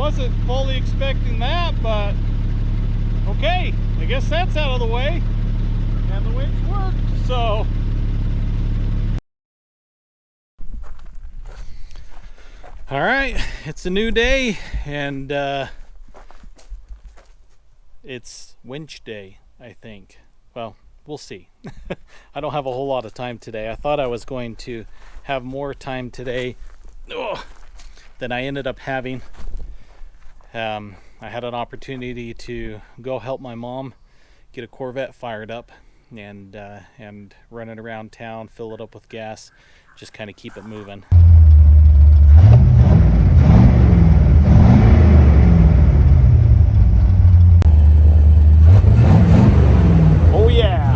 Wasn't fully expecting that, but okay, I guess that's out of the way. And the winch worked, so. All right, it's a new day, and it's winch day, I think. Well, we'll see. I don't have a whole lot of time today. I thought I was going to have more time today than I ended up having. I had an opportunity to go help my mom get a Corvette fired up and run it around town, fill it up with gas, just kind of keep it moving. Oh yeah!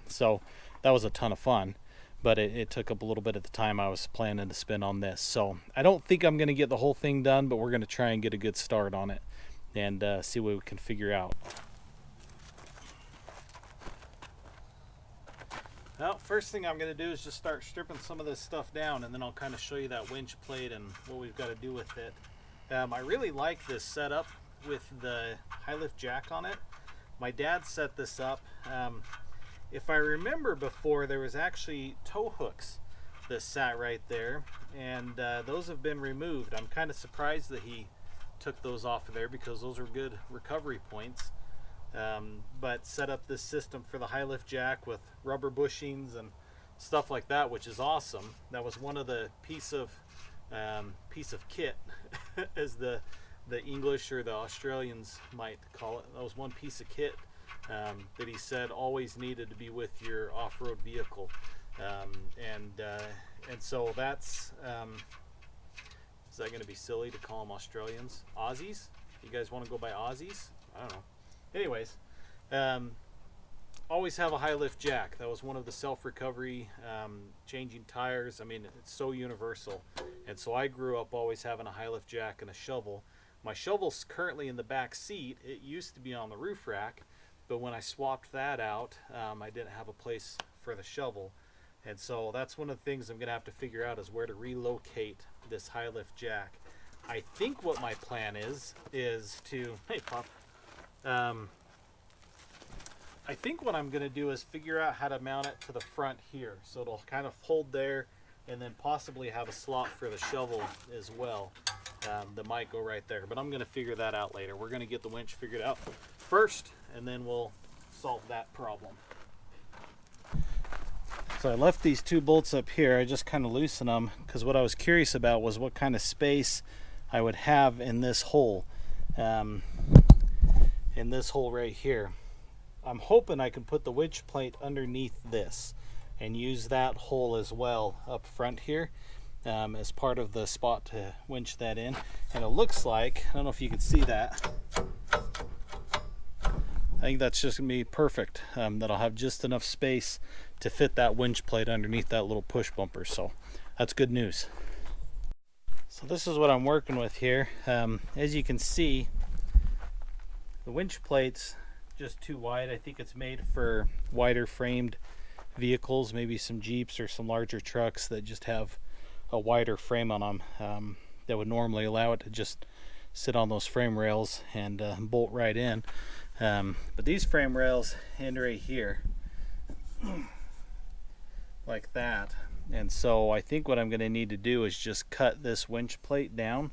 So that was a ton of fun, but it took up a little bit of the time I was planning to spend on this. So I don't think I'm going to get the whole thing done, but we're going to try and get a good start on it and see what we can figure out. Well, first thing I'm going to do is just start stripping some of this stuff down, and then I'll kind of show you that winch plate and what we've got to do with it. I really like this setup with the high lift jack on it. My dad set this up. If I remember before, there was actually tow hooks that sat right there, and those have been removed. I'm kind of surprised that he took those off of there because those are good recovery points. But set up this system for the high lift jack with rubber bushings and stuff like that, which is awesome. That was one of the piece of kit, as the English or the Australians might call it. That was one piece of kit that he said always needed to be with your off-road vehicle, and so that's is that going to be silly to call them Australians? Aussies? You guys want to go by Aussies? I don't know. Anyways, always have a high lift jack. That was one of the self-recovery, changing tires. I mean, it's so universal. And so I grew up always having a high lift jack and a shovel. My shovel's currently in the back seat. It used to be on the roof rack, but when I swapped that out, I didn't have a place for the shovel. And so that's one of the things I'm going to have to figure out, is where to relocate this high lift jack. I think what my plan is to, hey Pop, I think what I'm going to do is figure out how to mount it to the front here, so it'll kind of hold there, and then possibly have a slot for the shovel as well that might go right there. But I'm going to figure that out later. We're going to get the winch figured out first, and then we'll solve that problem. So I left these two bolts up here. I just kind of loosened them because what I was curious about was what kind of space I would have in this hole. In this hole right here. I'm hoping I can put the winch plate underneath this and use that hole as well up front here as part of the spot to winch that in. And it looks like, I don't know if you can see that, I think that's just gonna be perfect. That I'll have just enough space to fit that winch plate underneath that little push bumper, so that's good news. So this is what I'm working with here. As you can see, the winch plate's just too wide. I think it's made for wider framed vehicles, maybe some Jeeps or some larger trucks that just have a wider frame on them, that would normally allow it to just sit on those frame rails and bolt right in. But these frame rails end right here like that, and so I think what I'm going to need to do is just cut this winch plate down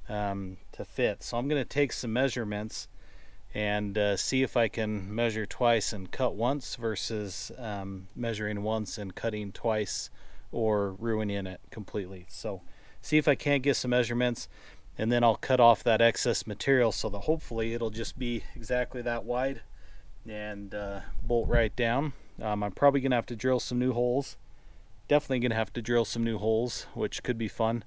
to fit. So I'm going to take some measurements and see if I can measure twice and cut once versus measuring once and cutting twice or ruining it completely. So see if I can't get some measurements, and then I'll cut off that excess material so that hopefully it'll just be exactly that wide and bolt right down. I'm probably gonna have to drill some new holes. Definitely gonna have to drill some new holes, which could be fun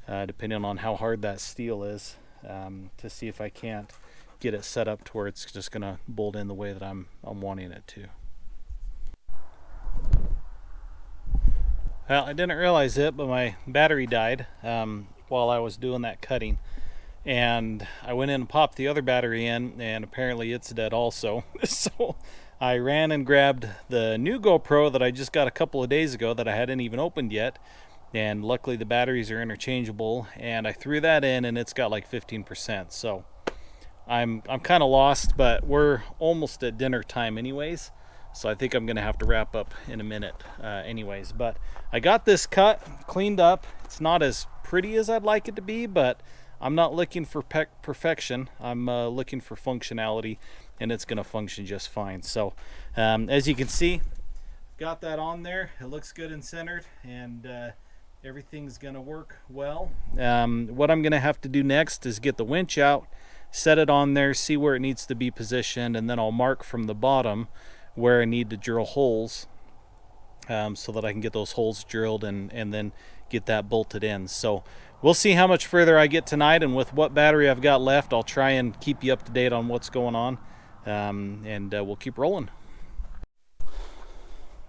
depending on how hard that steel is, to see if I can't get it set up to where it's just gonna bolt in the way that I'm wanting it to. Well, I didn't realize it, but my battery died while I was doing that cutting, and I went in and popped the other battery in, and apparently it's dead also. So I ran and grabbed the new GoPro that I just got a couple of days ago that I hadn't even opened yet, and luckily the batteries are interchangeable, and I threw that in and it's got like 15%. So I'm kind of lost, but we're almost at dinner time anyways, so I think I'm gonna have to wrap up in a minute anyways. But I got this cut, cleaned up. It's not as pretty as I'd like it to be, but I'm not looking for perfection. I'm looking for functionality, and it's gonna function just fine. So as you can see, got that on there. It looks good and centered, and everything's gonna work well. What I'm gonna have to do next is get the winch out, set it on there, see where it needs to be positioned, and then I'll mark from the bottom where I need to drill holes, so that I can get those holes drilled and then get that bolted in. So we'll see how much further I get tonight, and with what battery I've got left, I'll try and keep you up to date on what's going on, and we'll keep rolling.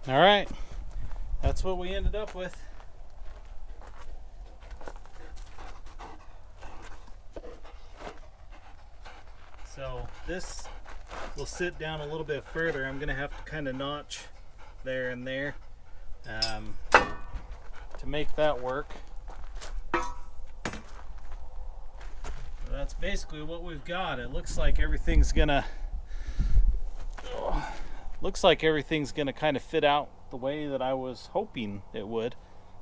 All right, that's what we ended up with. So this will sit down a little bit further. I'm gonna have to kind of notch there and there to make that work. That's basically what we've got. It looks like everything's gonna kind of fit out the way that I was hoping it would.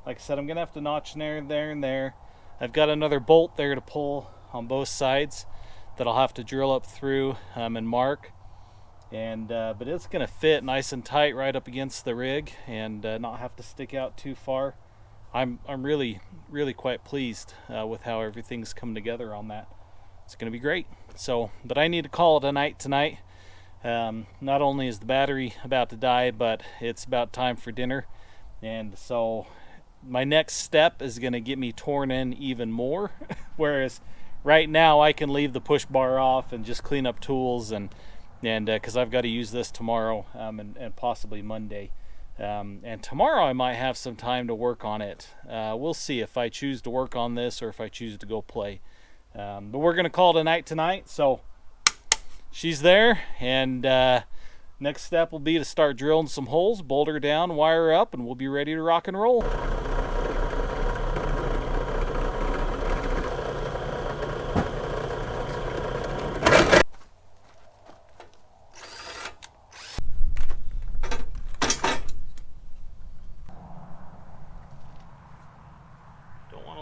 Like I said, I'm gonna have to notch there, and there. I've got another bolt there to pull on both sides that I'll have to drill up through and mark. And but it's gonna fit nice and tight right up against the rig, and not have to stick out too far. I'm really quite pleased with how everything's come together on that. It's gonna be great. So, but I need to call it a night tonight. Not only is the battery about to die, but it's about time for dinner, and so my next step is gonna get me torn in even more. Whereas right now I can leave the push bar off and just clean up tools, and because I've got to use this tomorrow and possibly Monday, and tomorrow I might have some time to work on it. We'll see if I choose to work on this or if I choose to go play, but we're gonna call it a night tonight. So she's there, and next step will be to start drilling some holes, bolt her down, wire her up, and we'll be ready to rock and roll.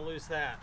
Lose that.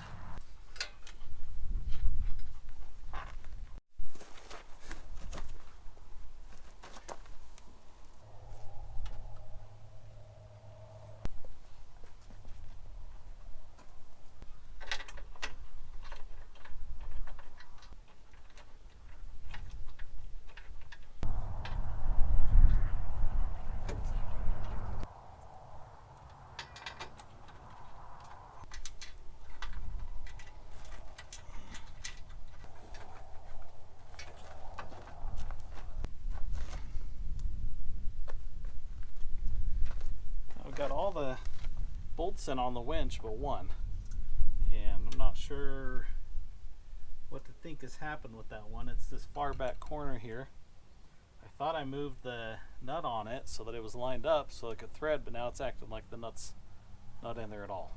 Got all the bolts in on the winch but one, and I'm not sure what to think has happened with that one. It's this far back corner here. I thought I moved the nut on it so that it was lined up so it could thread, but now it's acting like the nut's not in there at all,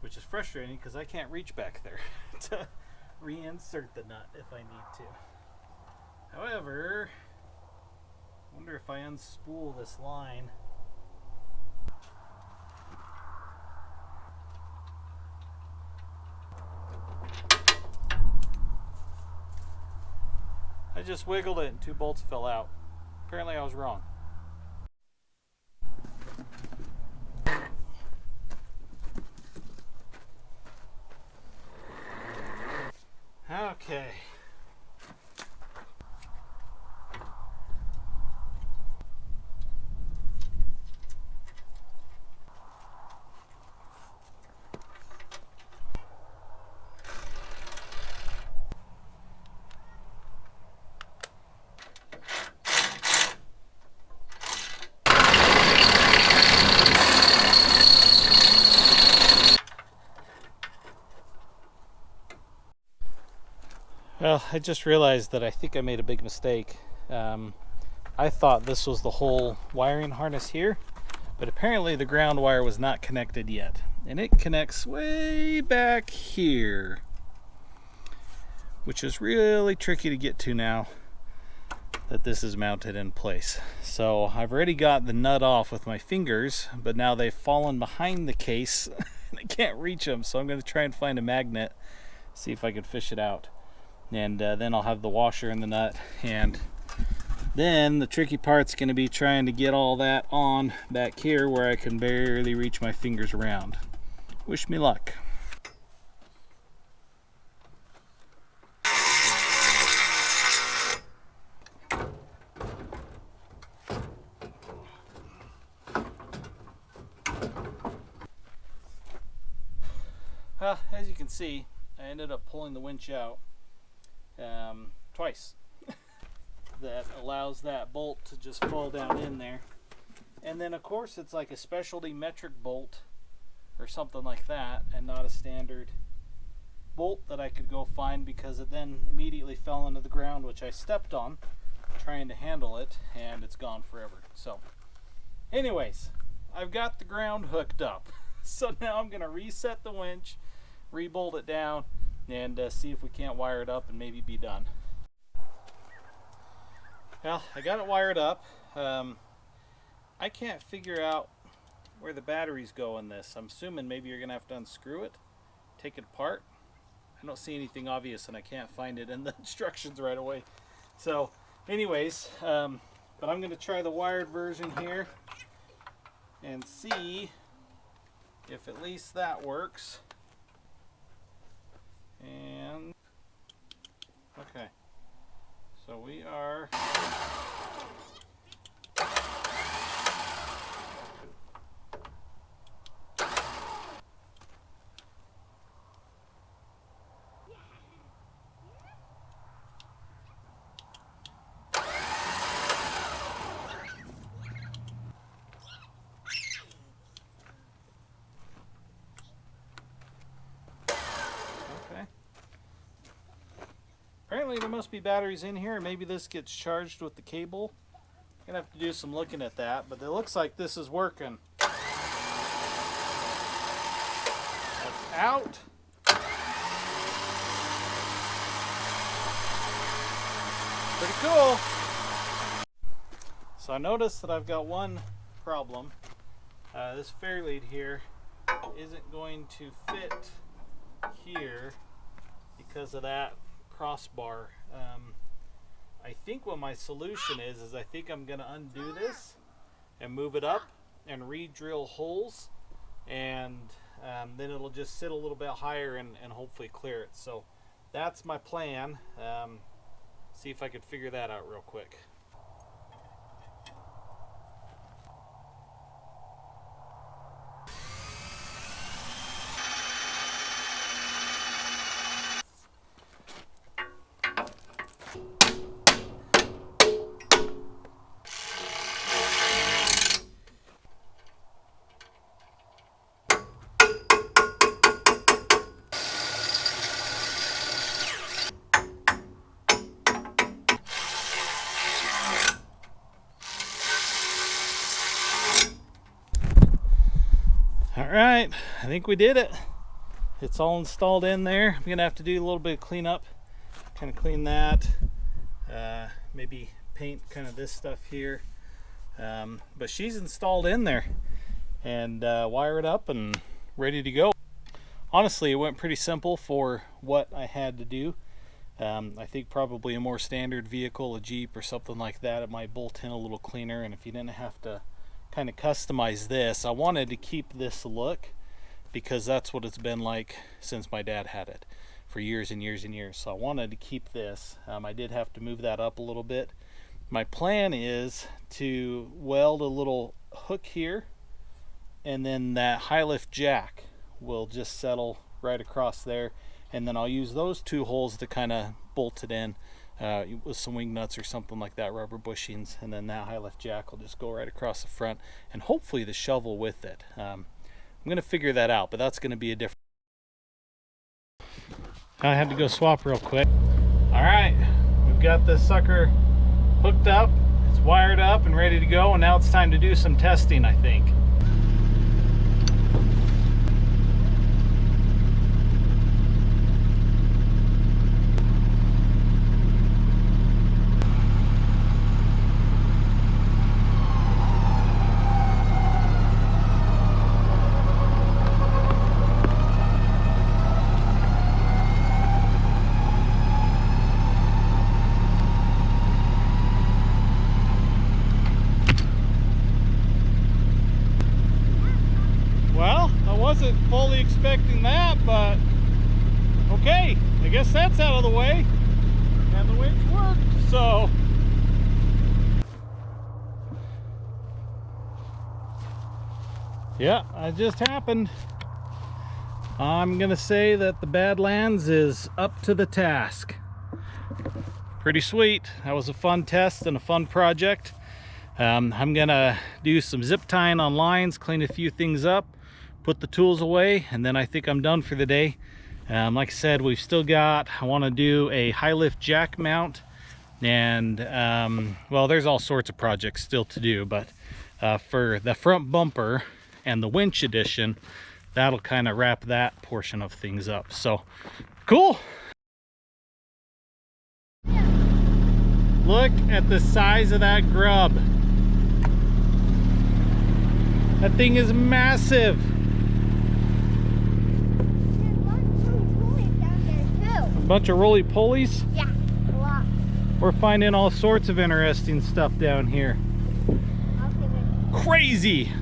which is frustrating because I can't reach back there to reinsert the nut if I need to. However, I wonder if I unspool this line. I just wiggled it and two bolts fell out. Apparently I was wrong. Okay. Well, I just realized that I think I made a big mistake. I thought this was the whole wiring harness here, But apparently the ground wire was not connected yet. And it connects way back here, which is really tricky to get to now that this is mounted in place. So I've already got the nut off with my fingers, but now they've fallen behind the case and I can't reach them. So I'm going to try and find a magnet, see if I can fish it out. And then I'll have the washer and the nut, and then the tricky part's going to be trying to get all that on back here where I can barely reach my fingers around. Wish me luck. Well, as you can see, I ended up pulling the winch out twice. That allows that bolt to just fall down in there. And then of course it's like a specialty metric bolt or something like that, and not a standard bolt that I could go find, because it then immediately fell into the ground, which I stepped on trying to handle it, and it's gone forever. So anyways, I've got the ground hooked up. So now I'm going to reset the winch, re-bolt it down, and see if we can't wire it up and maybe be done. Well, I got it wired up. I can't figure out where the batteries go in this. I'm assuming maybe you're going to have to unscrew it, take it apart. I don't see anything obvious and I can't find it in the instructions right away. So anyways, but I'm going to try the wired version here and see if at least that works. And okay, so we are apparently there must be batteries in here. Maybe this gets charged with the cable. I'm gonna have to do some looking at that, but it looks like this is working. That's out. Pretty cool. So I noticed that I've got one problem. This fair lead here isn't going to fit here because of that crossbar. I think what my solution is I think I'm going to undo this and move it up and re-drill holes, and then it'll just sit a little bit higher and hopefully clear it. So that's my plan. See if I could figure that out real quick. Alright, I think we did it. It's all installed in there. I'm gonna have to do a little bit of cleanup, kind of clean that, maybe paint kind of this stuff here, but she's installed in there, and wire it up and ready to go. Honestly, it went pretty simple for what I had to do. I think probably a more standard vehicle, a Jeep or something like that, it might bolt in a little cleaner, and if you didn't have to kind of customize this, I wanted to keep this look because that's what it's been like since my dad had it for years and years and years. So I wanted to keep this. I did have to move that up a little bit. My plan is to weld a little hook here, and then that high lift jack will just settle right across there, and then I'll use those two holes to kind of bolt it in with some wing nuts or something like that, rubber bushings, and then that high lift jack will just go right across the front, and hopefully the shovel with it. I'm gonna figure that out, but that's gonna be a different. I had to go swap real quick. All right, we've got this sucker hooked up, it's wired up and ready to go, and now it's time to do some testing, I think. wasn't fully expecting that, but okay, I guess that's out of the way. And the winch worked, so. Yeah, it just happened. I'm gonna say that the Badlands is up to the task. Pretty sweet. That was a fun test and a fun project. I'm gonna do some zip tying on lines, clean a few things up, put the tools away, and then I think I'm done for the day. Like I said, we've still got, I want to do a high lift jack mount, and well, there's all sorts of projects still to do, but for the front bumper and the winch edition, that'll kind of wrap that portion of things up. So cool. Look at the size of that grub. That thing is massive. A bunch of roly-polies? Yeah, a lot. We're finding all sorts of interesting stuff down here. Crazy.